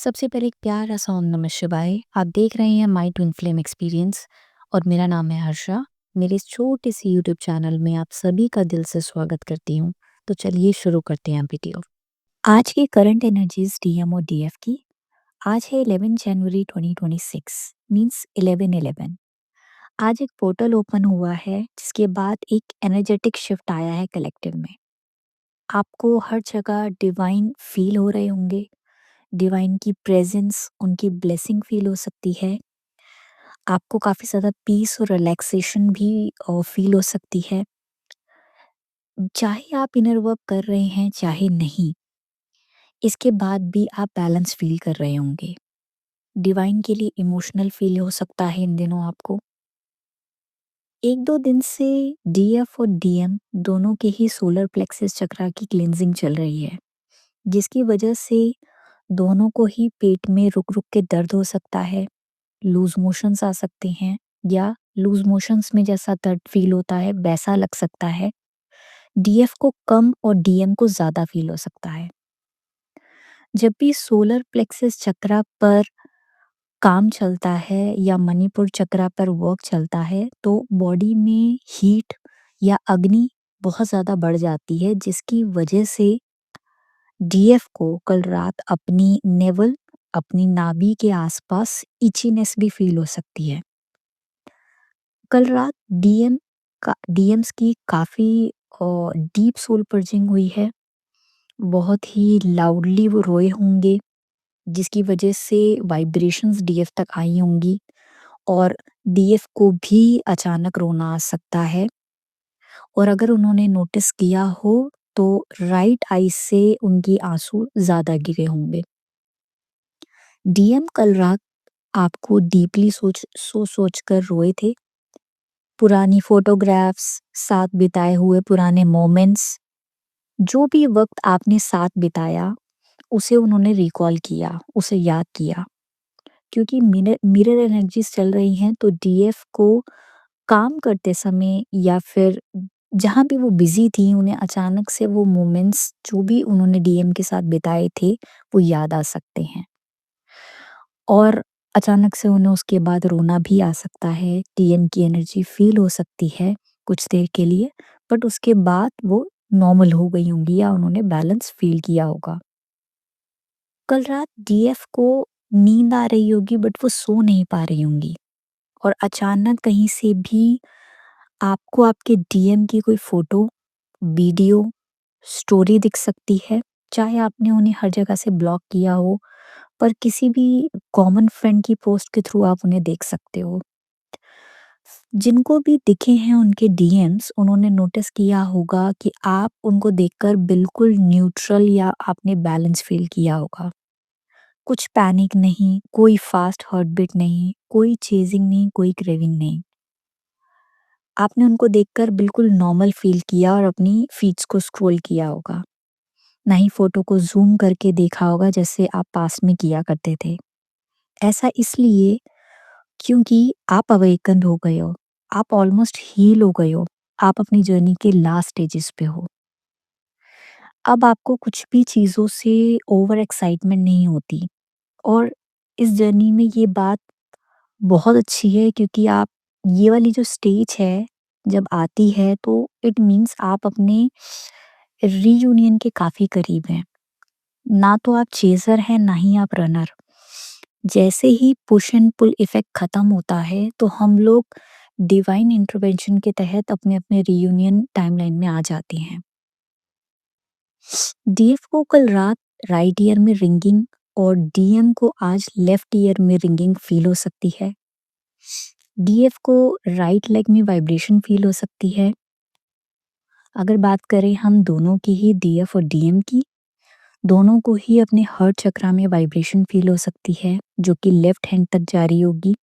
सबसे पहले एक प्यारा सा ओम नमः शिवाय। आप देख रहे हैं माई ट्विन फ्लेम एक्सपीरियंस और मेरा नाम है हर्षा। मेरे इस छोटे से यूट्यूब चैनल में आप सभी का दिल से स्वागत करती हूँ। तो चलिए शुरू करते हैं वीडियो। आज की करंट एनर्जीज डीएम और डीएफ की। आज है 11 जनवरी 2026 मींस 11/11। आज एक पोर्टल ओपन हुआ है जिसके बाद एक एनर्जेटिक शिफ्ट आया है कलेक्टिव में। आपको हर जगह डिवाइन फील हो रहे होंगे। डिवाइन की प्रेजेंस, उनकी ब्लेसिंग फील हो सकती है। आपको काफ़ी ज़्यादा पीस और रिलैक्सेशन भी फील हो सकती है। चाहे आप इनर वर्क कर रहे हैं, चाहे नहीं, इसके बाद भी आप बैलेंस फील कर रहे होंगे। डिवाइन के लिए इमोशनल फील हो सकता है इन दिनों आपको। 1-2 दिन से डीएफ और डीएम दोनों के ही सोलर प्लेक्सस चक्रा की क्लींजिंग चल रही है, जिसकी वजह से दोनों को ही पेट में रुक-रुक के दर्द हो सकता है। लूज़ मोशंस आ सकते हैं या लूज़ मोशंस में जैसा दर्द फ़ील होता है वैसा लग सकता है। डीएफ को कम और डीएम को ज़्यादा फ़ील हो सकता है। जब भी सोलर प्लेक्सस चक्रा पर काम चलता है या मणिपुर चक्रा पर वर्क चलता है तो बॉडी में हीट या अग्नि बहुत ज़्यादा बढ़ जाती है, जिसकी वजह से डीएफ को कल रात अपनी नेवल, अपनी नाभि के आसपास इचीनेस भी फ़ील हो सकती है। कल रात डीएम्स की काफ़ी डीप सोल पर्जिंग हुई है। बहुत ही लाउडली वो रोए होंगे, जिसकी वजह से वाइब्रेशंस डीएफ तक आई होंगी और डीएफ को भी अचानक रोना आ सकता है। और अगर उन्होंने नोटिस किया हो तो राइट आई से उनकी आंसू ज़्यादा गिरे होंगे। डीएम कल रात आपको डीपली सोच कर रोए थे। पुरानी फ़ोटोग्राफ्स, साथ बिताए हुए पुराने मोमेंट्स, जो भी वक़्त आपने साथ बिताया, उसे उन्होंने रिकॉल किया, उसे याद किया। क्योंकि मिरर एनर्जीज़ चल रही हैं, तो डीएफ को काम करते समय या फिर जहाँ भी वो बिज़ी थी, उन्हें अचानक से वो मोमेंट्स जो भी उन्होंने डीएम के साथ बिताए थे, वो याद आ सकते हैं। और अचानक से उन्हें उसके बाद रोना भी आ सकता है, टीएम की एनर्जी फ़ील हो सकती है कुछ देर के लिए, बट उसके बाद वो नॉर्मल हो गई होंगी या उन्होंने बैलेंस फ़ील किया होगा। कल रात डीएफ को नींद आ रही होगी बट वो सो नहीं पा रही होंगी और अचानक कहीं से भी आपको आपके डीएम की कोई फ़ोटो, वीडियो, स्टोरी दिख सकती है। चाहे आपने उन्हें हर जगह से ब्लॉक किया हो, पर किसी भी कॉमन फ्रेंड की पोस्ट के थ्रू आप उन्हें देख सकते हो। जिनको भी दिखे हैं उनके डीएम्स, उन्होंने नोटिस किया होगा कि आप उनको देखकर बिल्कुल न्यूट्रल या आपने बैलेंस फ़ील किया होगा। कुछ पैनिक नहीं, कोई फ़ास्ट हार्टबीट नहीं, कोई चेज़िंग नहीं, कोई क्रेविंग नहीं। आपने उनको देखकर बिल्कुल नॉर्मल फ़ील किया और अपनी फ़ीड्स को स्क्रॉल किया होगा। ना ही फ़ोटो को ज़ूम करके देखा होगा जैसे आप पास्ट में किया करते थे। ऐसा इसलिए क्योंकि आप अवेकन हो गए हो, आप ऑलमोस्ट हील हो गए हो, आप अपनी जर्नी के लास्ट स्टेजेस पे हो। अब आपको कुछ भी चीज़ों से ओवर एक्साइटमेंट नहीं होती और इस जर्नी में ये बात बहुत अच्छी है क्योंकि आप ये वाली जो स्टेज है, जब आती है तो इट मीन्स आप अपने रीयूनियन के काफ़ी करीब हैं। ना तो आप चेज़र हैं, ना ही आप रनर। जैसे ही पुश एंड पुल इफ़ेक्ट ख़त्म होता है, तो हम लोग डिवाइन इंटरवेंशन के तहत अपने-अपने रियूनियन टाइमलाइन में आ जाते हैं। डीएफ को कल रात राइट ईयर में रिंगिंग और डीएम को आज लेफ्ट ईयर में रिंगिंग फ़ील हो सकती है। डीएफ को राइट लेग में वाइब्रेशन फ़ील हो सकती है। अगर बात करें हम दोनों की ही डीएफ और डीएम की, दोनों को ही अपने हार्ट चक्रा में वाइब्रेशन फ़ील हो सकती है, जो कि लेफ्ट हैंड तक जा रही होगी।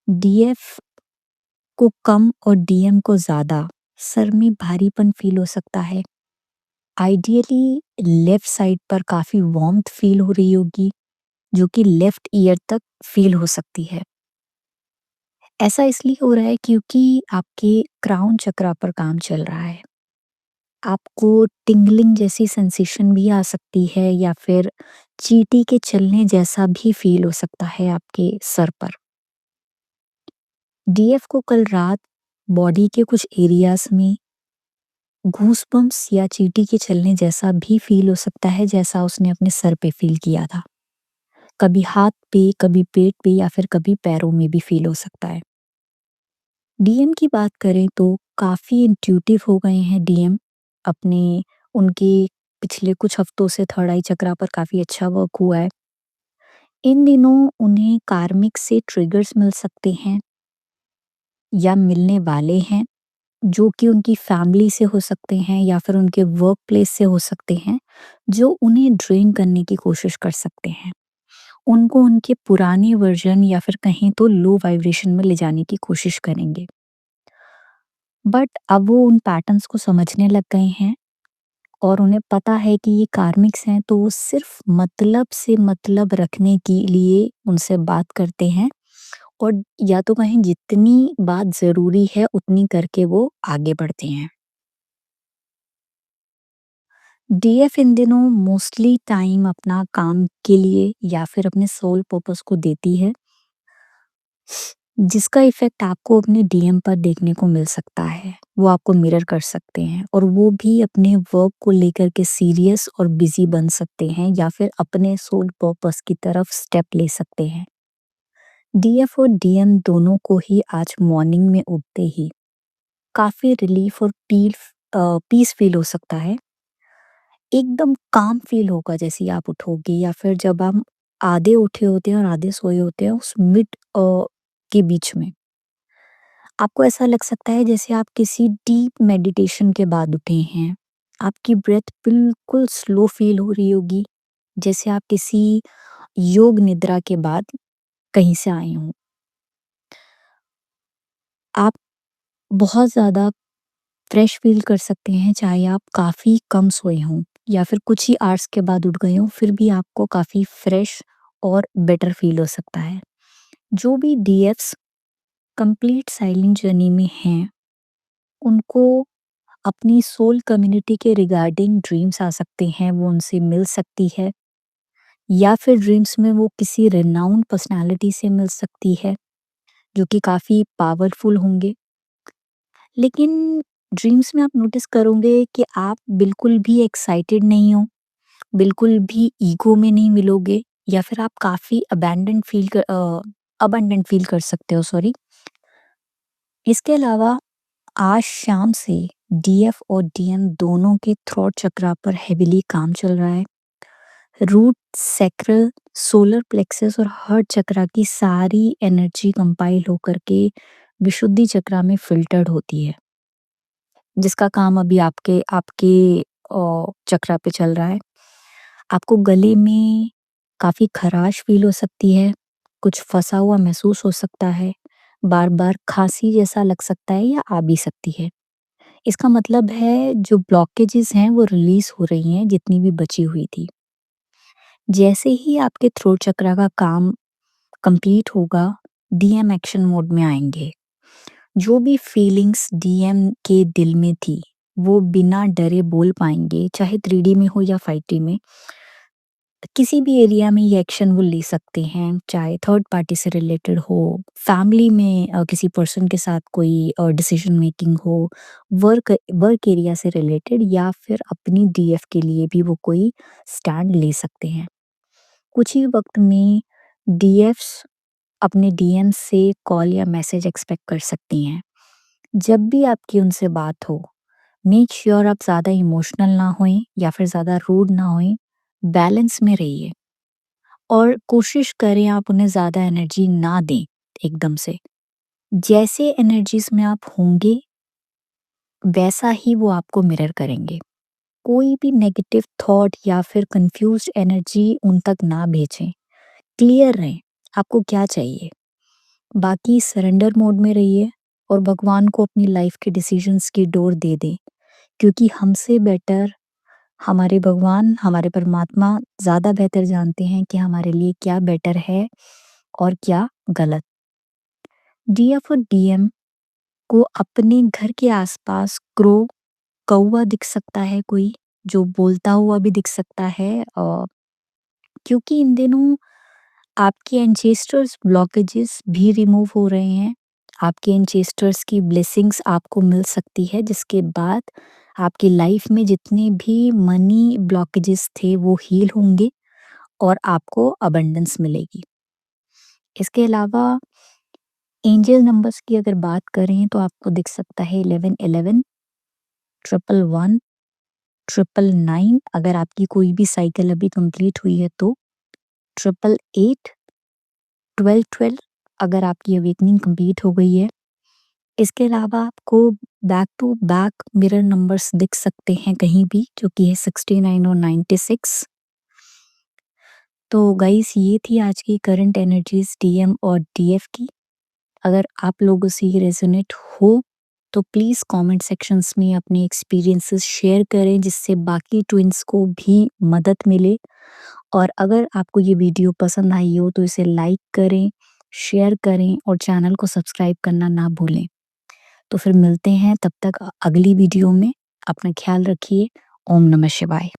डीएफ को कम और डीएम को ज़्यादा सर में भारीपन फ़ील हो सकता है। आइडियली लेफ्ट साइड पर काफ़ी वार्म्थ फ़ील हो रही होगी, जो कि लेफ्ट ईयर तक फ़ील हो सकती है। ऐसा इसलिए हो रहा है क्योंकि आपके क्राउन चक्रा पर काम चल रहा है। आपको टिंगलिंग जैसी सेंसेशन भी आ सकती है या फिर चींटी के चलने जैसा भी फ़ील हो सकता है आपके सर पर। डीएफ को कल रात बॉडी के कुछ एरियाज़ में गूज़बम्प्स या चींटी के चलने जैसा भी फ़ील हो सकता है, जैसा उसने अपने सर पे फ़ील किया था। कभी हाथ पे, कभी पेट पे या फिर कभी पैरों में भी फ़ील हो सकता है। डीएम की बात करें तो काफ़ी इंट्यूटिव हो गए हैं डीएम। अपने उनके पिछले कुछ हफ्तों से थर्ड आई चक्रा पर काफ़ी अच्छा वर्क हुआ है। इन दिनों उन्हें कार्मिक से ट्रिगर्स मिल सकते हैं या मिलने वाले हैं, जो कि उनकी फैमिली से हो सकते हैं या फिर उनके वर्क प्लेस से हो सकते हैं, जो उन्हें ड्रेन करने की कोशिश कर सकते हैं। उनको उनके पुराने वर्जन या फिर कहें तो लो वाइब्रेशन में ले जाने की कोशिश करेंगे। बट अब वो उन पैटर्न्स को समझने लग गए हैं और उन्हें पता है कि ये कार्मिक्स हैं, तो वो सिर्फ मतलब से मतलब रखने के लिए उनसे बात करते हैं और या तो कहें जितनी बात ज़रूरी है उतनी करके वो आगे बढ़ते हैं। डीएफ इन दिनों मोस्टली टाइम अपना काम के लिए या फिर अपने सोल पर्पस को देती है, जिसका इफ़ेक्ट आपको अपने डीएम पर देखने को मिल सकता है। वो आपको मिरर कर सकते हैं और वो भी अपने वर्क को लेकर के सीरियस और बिज़ी बन सकते हैं या फिर अपने सोल पर्पस की तरफ स्टेप ले सकते हैं। डीएफ और डीएम दोनों को ही आज मॉर्निंग में उठते ही काफ़ी रिलीफ और पीस फ़ील हो सकता है। एकदम काम फ़ील होगा जैसे ही आप उठोगे या फिर जब हम आधे उठे होते हैं और आधे सोए होते हैं उस के बीच में। आपको ऐसा लग सकता है जैसे आप किसी डीप मेडिटेशन के बाद उठे हैं। आपकी ब्रेथ बिल्कुल स्लो फ़ील हो रही होगी, जैसे आप किसी योग निद्रा के बाद कहीं से आए हों। आप बहुत ज़्यादा फ्रेश फ़ील कर सकते हैं, चाहे आप काफ़ी कम सोए हों या फिर कुछ ही आवर्स के बाद उठ गए हों, फिर भी आपको काफ़ी फ्रेश और बेटर फ़ील हो सकता है। जो भी डीएफ्स कंप्लीट साइलेंट जर्नी में हैं, उनको अपनी सोल कम्युनिटी के रिगार्डिंग ड्रीम्स आ सकते हैं, वो उनसे मिल सकती है या फिर ड्रीम्स में वो किसी रिनाउंड पर्सनैलिटी से मिल सकती है, जो कि काफ़ी पावरफुल होंगे। लेकिन ड्रीम्स में आप नोटिस करोगे कि आप बिल्कुल भी एक्साइटेड नहीं हो, बिल्कुल भी ईगो में नहीं मिलोगे या फिर आप काफ़ी अबंडेंट फ़ील कर सकते हो, सॉरी। इसके अलावा आज शाम से डीएफ और डीएम दोनों के थ्रोट चक्रा पर हेविली काम चल रहा है। रूट, सैक्रल, सोलर प्लेक्सस और हार्ट चक्रा की सारी एनर्जी कंपाइल होकर के विशुद्धि चक्रा में फ़िल्टर्ड होती है, जिसका काम अभी आपके आपके चक्रा पे चल रहा है। आपको गले में काफ़ी ख़राश फ़ील हो सकती है, कुछ फँसा हुआ महसूस हो सकता है, बार-बार खाँसी जैसा लग सकता है या आ भी सकती है। इसका मतलब है जो ब्लॉकेजेज़ हैं वो रिलीज़ हो रही हैं जितनी भी बची हुई थी। जैसे ही आपके थ्रोट चक्रा का काम कंप्लीट होगा, डीएम एक्शन मोड में आएँगे। जो भी फीलिंग्स डीएम के दिल में थी, वो बिना डरे बोल पाएँगे, चाहे 3D में हो या 5D में। किसी भी एरिया में ये एक्शन वो ले सकते हैं, चाहे थर्ड पार्टी से रिलेटेड हो, फैमिली में किसी पर्सन के साथ कोई डिसीजन मेकिंग हो, वर्क एरिया से रिलेटेड या फिर अपनी डीएफ के लिए भी वो कोई स्टैंड ले सकते हैं। कुछ ही वक़्त में डीएफ्स अपने डीएम से कॉल या मैसेज एक्सपेक्ट कर सकती हैं। जब भी आपकी उनसे बात हो, मेक श्योर आप ज़्यादा इमोशनल ना होएँ या फिर ज़्यादा रूड ना होएँ, बैलेंस में रहिए और कोशिश करें आप उन्हें ज़्यादा एनर्जी ना दें एकदम से। जैसे एनर्जीज़ में आप होंगे, वैसा ही वो आपको मिरर करेंगे। कोई भी नेगेटिव थॉट या फिर कन्फ्यूज़्ड एनर्जी उन तक ना भेजें। क्लियर रहें, आपको क्या चाहिए। बाकी सरेंडर मोड में रहिए और भगवान को अपनी लाइफ के डिसीजंस की डोर दे दें, क्योंकि हमसे बेटर हमारे भगवान, हमारे परमात्मा ज़्यादा बेहतर जानते हैं कि हमारे लिए क्या बेटर है और क्या गलत। डीएफ और डीएम को अपने घर के आसपास क्रो कौवा दिख सकता है कोई, जो बोलता हुआ भी दिख सकता है क्योंकि इन दिनों आपके एंसेस्टर्स ब्लॉकेजेस भी रिमूव हो रहे हैं। आपके एंसेस्टर्स की ब्लेसिंग्स आपको मिल सकती है, जिसके बाद आपकी लाइफ में जितने भी मनी ब्लॉकेजेस थे वो हील होंगे और आपको अबंडेंस मिलेगी। इसके अलावा एंजल नंबर्स की अगर बात करें तो आपको दिख सकता है 1111, 111, 999 अगर आपकी कोई भी साइकिल अभी कंप्लीट हुई है तो, 888, 1212 अगर आपकी अवेकनिंग कंप्लीट हो गई है। इसके अलावा आपको back to back mirror numbers दिख सकते हैं कहीं भी, जो कि है 69 और 96। तो गाइस ये थी आज की करंट एनर्जीज डीएम और डीएफ की। अगर आप लोगों से ये रेजोनेट हो तो प्लीज़ कमेंट सेक्शंस में अपने एक्सपीरियंसेस शेयर करें, जिससे बाकी ट्विन्स को भी मदद मिले। और अगर आपको ये वीडियो पसंद आई हो तो इसे लाइक करें, शेयर करें और चैनल को सब्सक्राइब करना ना भूलें। तो फिर मिलते हैं तब तक अगली वीडियो में। अपना ख्याल रखिए। ओम नमः शिवाय।